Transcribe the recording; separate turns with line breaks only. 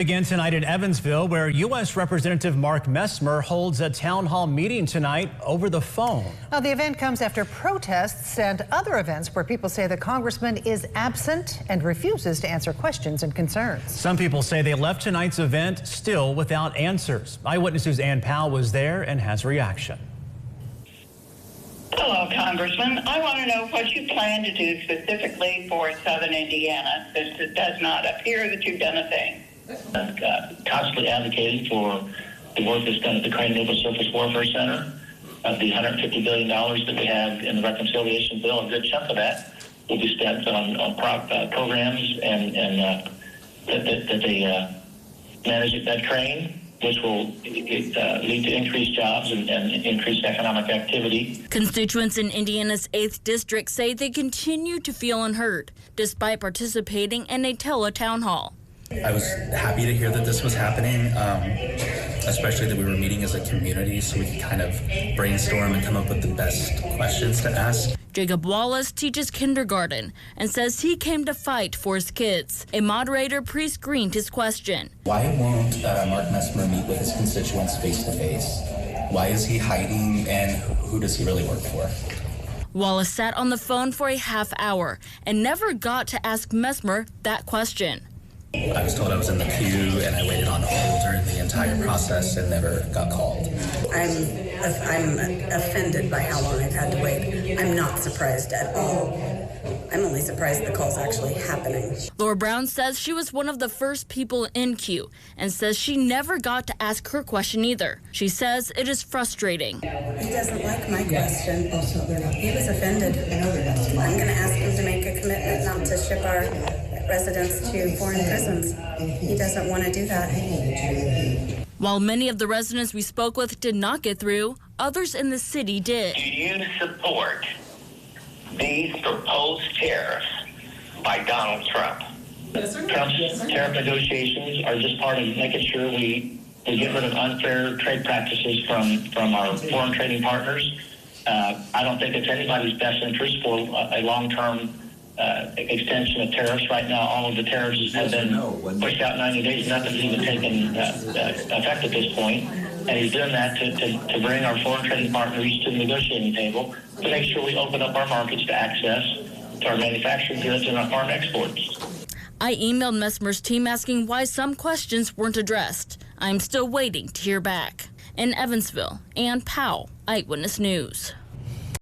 Again tonight in Evansville, where U.S. Representative Mark Messmer holds a town hall meeting tonight over the phone.
Now, the event comes after protests and other events where people say the congressman is absent and refuses to answer questions and concerns.
Some people say they left tonight's event still without answers. Eyewitness News' Ann Powell was there and has a reaction.
Hello, Congressman. I want to know what you plan to do specifically for Southern Indiana, since it does not appear that you've done a thing.
Constantly advocating for the work that's done at the Crane Naval Surface Warfare Center. Of the $150 billion that we have in the reconciliation bill, a good chunk of that will be spent on programs and that they manage at Crane, which will lead to increased jobs and increased economic activity.
Constituents in Indiana's 8th District say they continue to feel unheard, despite participating in a tele-town hall.
I was happy to hear that this was happening, especially that we were meeting as a community so we could kind of brainstorm and come up with the best questions to ask.
Jacob Wallace teaches kindergarten and says he came to fight for his kids. A moderator pre-screened his question.
Why won't Mark Messmer meet with his constituents face to face? Why is he hiding, and who does he really work for?
Wallace sat on the phone for a half hour and never got to ask Messmer that question.
I was told I was in the queue and I waited on hold during the entire process and never got called.
I'm offended by how long I've had to wait. I'm not surprised at all. I'm only surprised the call's actually happening.
Laura Brown says she was one of the first people in queue and says she never got to ask her question either. She says it is frustrating.
He doesn't like my question. He was offended. I'm going to ask him to make a commitment not to ship our residents to foreign prisons. He doesn't want to do that.
While many of the residents we spoke with did not get through, others in the city did.
Do you support these proposed tariffs by Donald Trump? Trump's tariff negotiations are just part of making sure we get rid of unfair trade practices from our foreign trading partners. I don't think it's anybody's best interest for a long-term extension of tariffs. Right now, all of the tariffs have been pushed out 90 days. Nothing's even taken effect at this point. And he's doing that to bring our foreign trading partners to the negotiating table to make sure we open up our markets to access to our manufactured goods and our farm exports.
I emailed Messmer's team asking why some questions weren't addressed. I'm still waiting to hear back. In Evansville, Ann Powell, Eyewitness News.